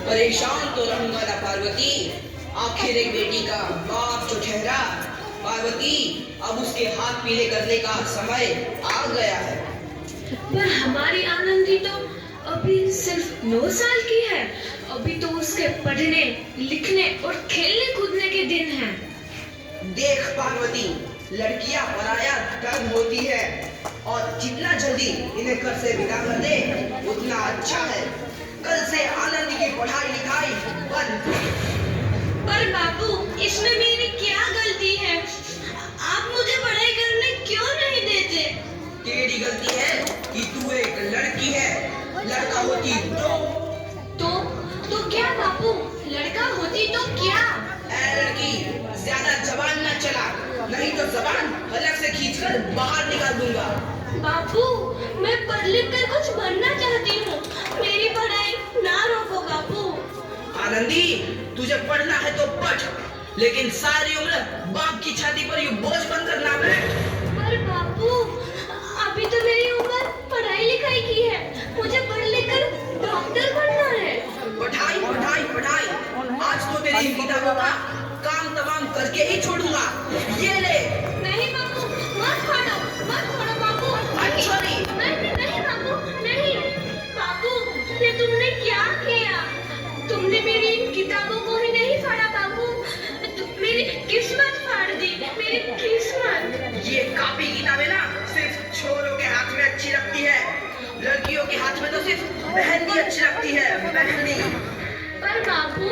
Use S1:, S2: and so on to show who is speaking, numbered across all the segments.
S1: परेशान तो रहूंगा ना पार्वती। आखिर एक बेटी का बाप जो ठहरा। पार्वती, अब उसके हाथ पीले करने का समय आ गया है।
S2: पर हमारी आनंदी तो अभी सिर्फ 9 साल की है। अभी तो उसके पढ़ने, लिखने और खेलने कूदने के दिन हैं।
S1: देख पार्वती, लड़कियां पराया धर्म होती है और जितना जल्दी इन्हें घर से विदा कर दे उतना अच्छा है। कल से आनंद की पढ़ाई लिखाई बंद।
S2: पर बापू, इसमें मेरी क्या गलती है? आप मुझे पढ़ाई करने क्यों नहीं देते?
S1: तेरी गलती है कि तू एक लड़की है। लड़का होती
S2: तो क्या बापू? लड़का होती तो क्या?
S1: ऐ लड़की, ज्यादा जबान न चला, नहीं तो जबान हलक से खींचकर बाहर निकाल दूंगा।
S2: बापू, मैं पढ़ लिख कर कुछ बनना चाहती हूँ। मेरी पढ़ाई ना रोको बापू।
S1: आनंदी, तुझे पढ़ना है तो पढ़, लेकिन सारी उम्र बाप की छाती पर यूं बोझ बनकर ना बैठ।
S2: पर बापू, अभी तो मेरी उम्र पढ़ाई लिखाई की है। मुझे पढ़ लिख कर डॉक्टर बनना है।
S1: पढ़ाई पढ़ाई पढ़ाई, आज तो तेरी किताबों का काम तमाम करके ही छोड़ूंगा। ये ले।
S2: नहीं बापू, मत छोड़ो बापू।
S1: छोड़ी।
S2: नहीं बापू, नहीं। बापू, ये तुमने क्या किया? तुमने मेरी इन किताबों को ही नहीं फाड़ा बापू, मेरी किस्मत फाड़ दी, मेरी किस्मत।
S1: ये कॉपी किताबें ना सिर्फ छोरों के हाथ में अच्छी लगती है। लड़कियों के हाथ में तो सिर्फ मेहंदी अच्छी लगती है, मेहंदी।
S2: पर बापू,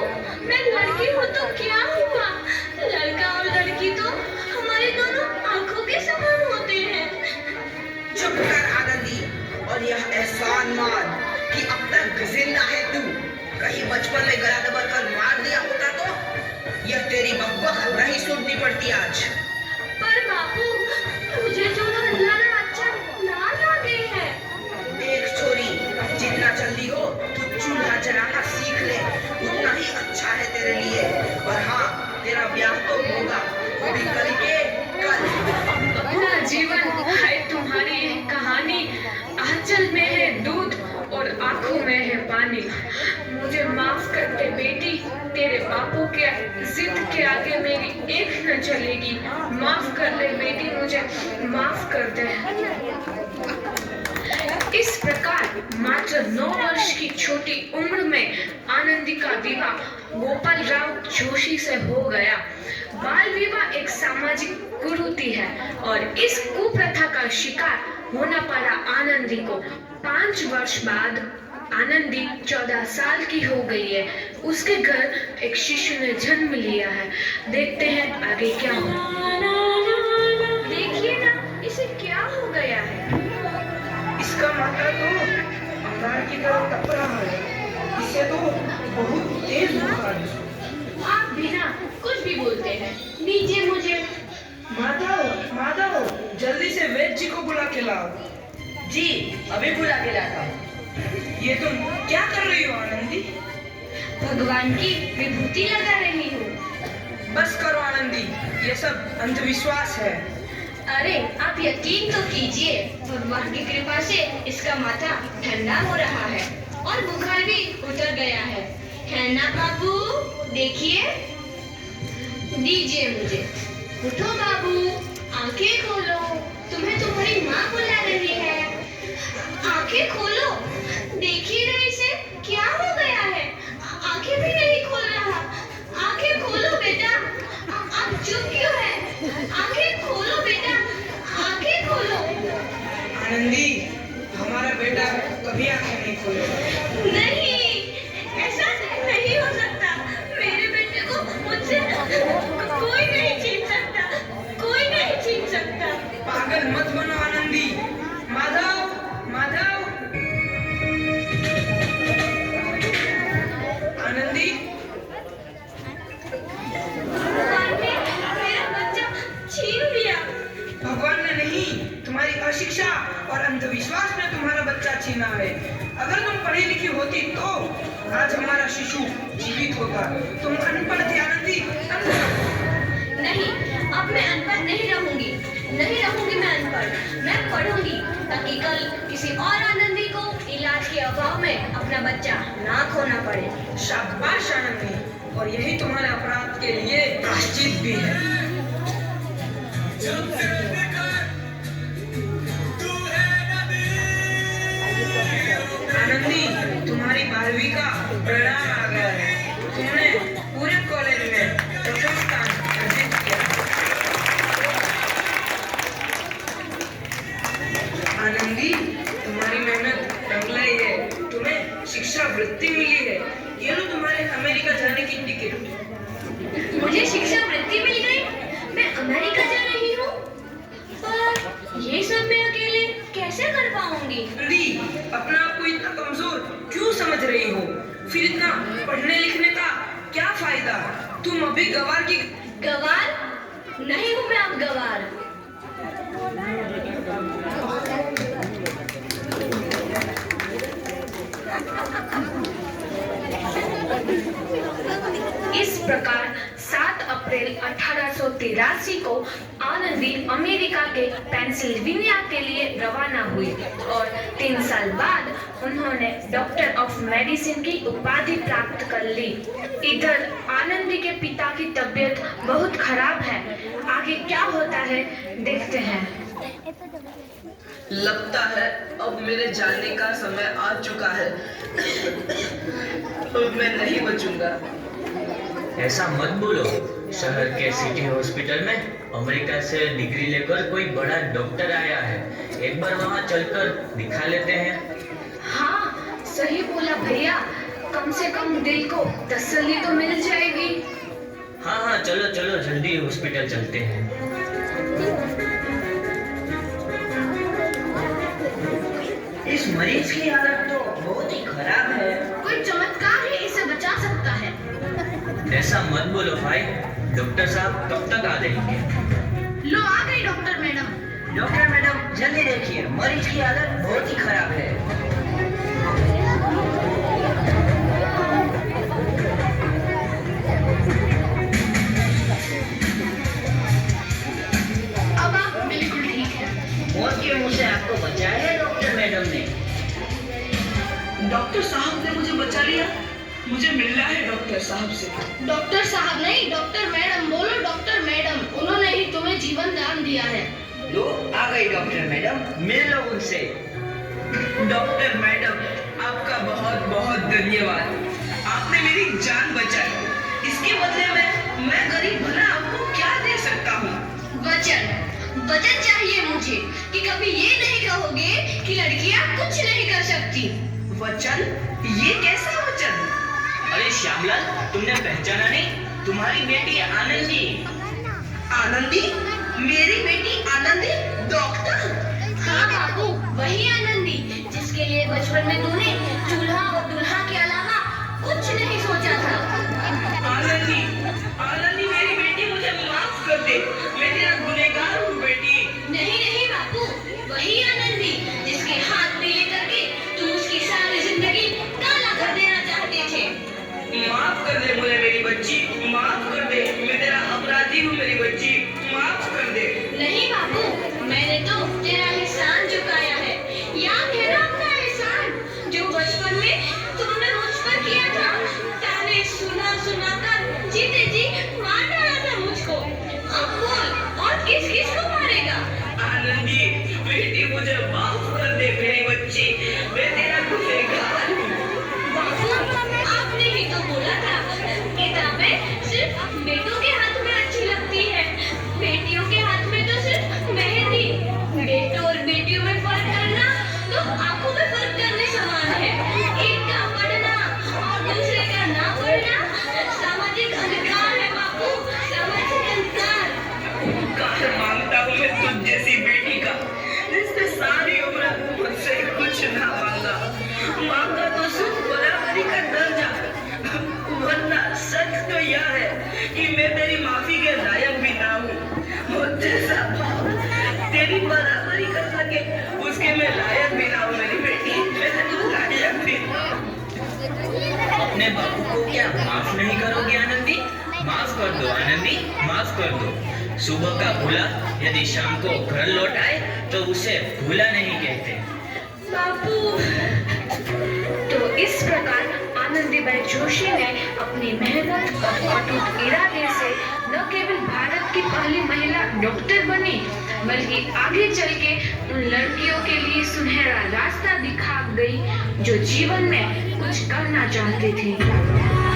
S2: मैं लड़की हूँ तो क्या हुआ? लड़का और लड़की तो हमारे दोनों आंखों के समान होते हैं।
S1: चुप कर आनंदी, और यह एहसान मान कि अब तक जिंदा है तू। कहीं बचपन में गला दबा कर मार दिया होता तो यह तेरी बकबक नहीं सुननी पड़ती आज।
S2: पर बापू, मुझे जो नजराना अच्छा ना लगे है।
S1: देख छोरी, जितना जल्दी हो तू चूल्हा जलाना सीख ले, उतना ही अच्छा है तेरे लिए। और हाँ, तेरा ब्याह तो होगा, वो भी कल के कल।
S2: अपना जीवन है तुम्हारी कहानी, आंचल में है दूध और आंखों में है पानी। मुझे माफ कर दे बेटी, तेरे बापू के जिद के आगे मेरी एक न चलेगी। माफ कर दे बेटी, मुझे माफ कर दे। इस प्रकार मात्र 9 वर्ष की छोटी उम्र में आनंदी का विवाह गोपाल राव जोशी से हो गया। बाल विवाह एक सामाजिक कुरीति है और इस कुप्रथा का शिकार होना पड़ा आनंदी को। 5 वर्ष बाद आनंदी 14 साल की हो गई है। उसके घर एक शिशु ने जन्म लिया है। देखते हैं आगे क्या होगा। देखिए ना, इसे क्या हो गया है?
S1: इसका माथा तो अंगार की तरह तप रहा है। इसे तो बहुत तेज बुखार है।
S2: आप बिना कुछ भी बोलते हैं, लीजिए मुझे।
S1: माधव, जल्दी से वैद्य जी को बुला के लाओ। जी, अभी बुला के लाता हूँ। ये तुम क्या कर रही हो आनंदी?
S2: भगवान की विभूति लगा रही हूँ।
S1: बस करो आनंदी, ये सब अंधविश्वास है।
S2: अरे आप यकीन तो कीजिए, भगवान की कृपा से इसका माथा ठंडा हो रहा है और बुखार भी उतर गया है ना बाबू? देखिए, दीजिए मुझे। उठो बाबू, आंखें खोलो, तुम्हें तुम्हारी माँ बुला रही है। आंखें खोलो, देखिए ना इसे क्या हो गया है? आंखें भी नहीं खोल रहा। आंखें खोलो बेटा, आप चुप क्यों है? आंखें खोलो बेटा, आंखें खोलो।
S1: आनंदी, हमारा बेटा कभी आंखें नहीं खोलेगा।
S2: नहीं, ऐसा नहीं हो सकता। मेरे बेटे को मुझसे कोई नहीं छीन सकता, कोई नहीं छीन सकता।
S1: पागल मत बनो आनंदी। माधव, आनंदी।
S2: भगवान ने मेरा बच्चा छीन लिया।
S1: भगवान ने नहीं, तुम्हारी अशिक्षा और अंधविश्वास ने तुम्हारा बच्चा छीना है। अगर तुम पढ़ी लिखी होती तो आज हमारा शिशु जीवित होता। तुम अनपढ़ थी आनंदी,
S2: नहीं, अब मैं अनपढ़ नहीं रहूंगी मैं अनपढ़। मैं पढ़ूंगी ताकि कल किसी और आनंदी को इलाज के अभाव में अपना बच्चा ना खोना पड़े।
S1: शाबाश।
S3: और यही तुम्हारे अपराध के लिए प्रायश्चित भी है। आनंदी, तुम्हारी 12वीं का परिणाम आ गया है। तुमने पूरे कॉलेज में प्रथम स्थान अर्जित किया। आनंदी, तुम्हारी मेहनत रंग लाई है। तुम्हें शिक्षा वृत्ति मिली है। ये लो तुम्हारे अमेरिका जाने की टिकट।
S2: मुझे शिक्षा वृत्ति मिल गई, मैं अमेरिका जा रही हूँ। पर ये सब मैं अकेले कैसे कर पाऊंगी?
S3: ली, अपने आप को इतना कमजोर क्यों समझ रही हो? फिर इतना पढ़ने लिखने का क्या फायदा? तुम अभी गवार की
S2: गवार नहीं हूँ मैं अब गवार। इस प्रकार 7 अप्रैल 1883 को आनंदी अमेरिका के पेंसिल्वेनिया के लिए रवाना हुई और 3 साल बाद उन्होंने डॉक्टर ऑफ मेडिसिन की उपाधि प्राप्त कर ली। इधर आनंदी के पिता की तबीयत बहुत खराब है। आगे क्या होता है देखते हैं।
S1: लगता है अब मेरे जाने का समय आ चुका है। अब मैं नहीं बचूंगा।
S4: ऐसा मत बोलो। शहर के सिटी हॉस्पिटल में अमेरिका से डिग्री लेकर कोई बड़ा डॉक्टर आया है। एक बार वहाँ चलकर दिखा लेते हैं।
S2: हाँ, सही बोला भैया। कम से कम दिल को तसल्ली तो मिल जाएगी।
S4: हाँ हाँ, चलो चलो जल्दी हॉस्पिटल चलते हैं।
S3: इस मरीज की हालत तो बहुत ही खराब है।
S2: कोई चमत्कार ही इसे बचा सकता है।
S4: ऐसा मत बोलो भाई। डॉक्टर साहब कब तक आ जाएंगे?
S2: लो आ गई डॉक्टर मैडम।
S3: डॉक्टर मैडम, जल्दी देखिए, मरीज की हालत बहुत ही खराब है।
S2: अब आप बिल्कुल ठीक है।
S3: मौत के मुंह से आपको बचाया है डॉक्टर मैडम ने।
S1: डॉक्टर साहब ने मुझे बचा लिया। मुझे मिलना है डॉक्टर साहब से।
S2: डॉक्टर साहब नहीं, डॉक्टर मैडम बोलो। डॉक्टर मैडम, उन्होंने ही तुम्हें जीवन दान दिया है।
S3: लो आ गई डॉक्टर मैडम, मिल लो उनसे।
S1: डॉक्टर मैडम, आपका बहुत बहुत धन्यवाद। आपने मेरी जान बचाई। इसके बदले में मैं गरीब भला आपको क्या दे सकता हूँ?
S2: वचन, वचन चाहिए मुझे कि कभी ये नहीं कहोगे कि लड़कियां कुछ नहीं कर सकती।
S1: वचन? ये कैसा वचन?
S4: अरे श्यामलाल, तुमने पहचाना नहीं? तुम्हारी बेटी आनंदी।
S1: आनंदी? मेरी बेटी आनंदी डॉक्टर?
S2: हाँ बाबू, वही आनंदी जिसके लिए बचपन में तूने चूल्हा और दूल्हा के अलावा कुछ नहीं सोचा था।
S1: आनंदी, आनंदी मेरी बेटी, मुझे माफ कर दे। मैं तेरा गुनहगार हूँ बेटी।
S2: नहीं नहीं बापू, वही आनंदी जिसके हाथ पीले करके तुम उसकी सारी जिंदगी काला कर देना चाहते थे।
S1: माफ कर दे मुझे मेरी बच्ची, माफ कर दे। मैं तेरा अपराधी हूँ मेरी बच्ची, माफ कर दे।
S2: नहीं बाबू, मैंने तो तेरा एहसान चुकाया है। याद है ना अपना एहसान जो बचपन में तुमने मुझ पर किया था? ताने सुना सुना कर जीते जी मार डाला था मुझको। अब बोल, और किस किस को मारेगा?
S1: आनंदी बेटी, मुझे माफ कर दे मेरी बच्ची। मैं तेरा गुनहगार हूँ।
S2: बाबू, आपने ही तो बोला था किताबें सिर्फ बेटों के हाथ में अच्छी लगती है, बेटियों के हाथ में तो सिर्फ मेहंदी। बेटों और बेटियों में फर्क करना तो आंखों में फर्क करने समान है। एक का पढ़ना और दूसरे का ना पढ़ना सामाजिक अधिकार है बाबू, सामाजिक अधिकार।
S1: कार मांगता हूँ मैं तुझ जैसी बेटी का, जिसने सारी उम्र मुझसे कुछ ना मांगा। मांगा तो सिर्फ बराबरी का दर्जा। वरना सच तो यह है कि मैं तेरी माफी के लायक भी ना हूँ। और जैसा बाप तेरी बराबरी कर सके, उसके मैं लायक भी ना हूँ मेरी बेटी। मैं लायक भी ना हूँ।
S4: अपने बापू को क्या माफ नहीं करोगे आनंदी? माफ कर दो आनंदी, माफ कर दो। सुबह का भूला यदि शाम को घर लौट आए तो उसे भूला नहीं कहते।
S2: बापू। तो इस प्रकार आनंदी
S5: सावित्रीबाई जोशी ने अपनी मेहनत और अटूट इरादे से न केवल भारत की पहली महिला डॉक्टर बनी, बल्कि आगे चल के उन लड़कियों के लिए सुनहरा रास्ता दिखा गई जो जीवन में कुछ करना चाहती थी।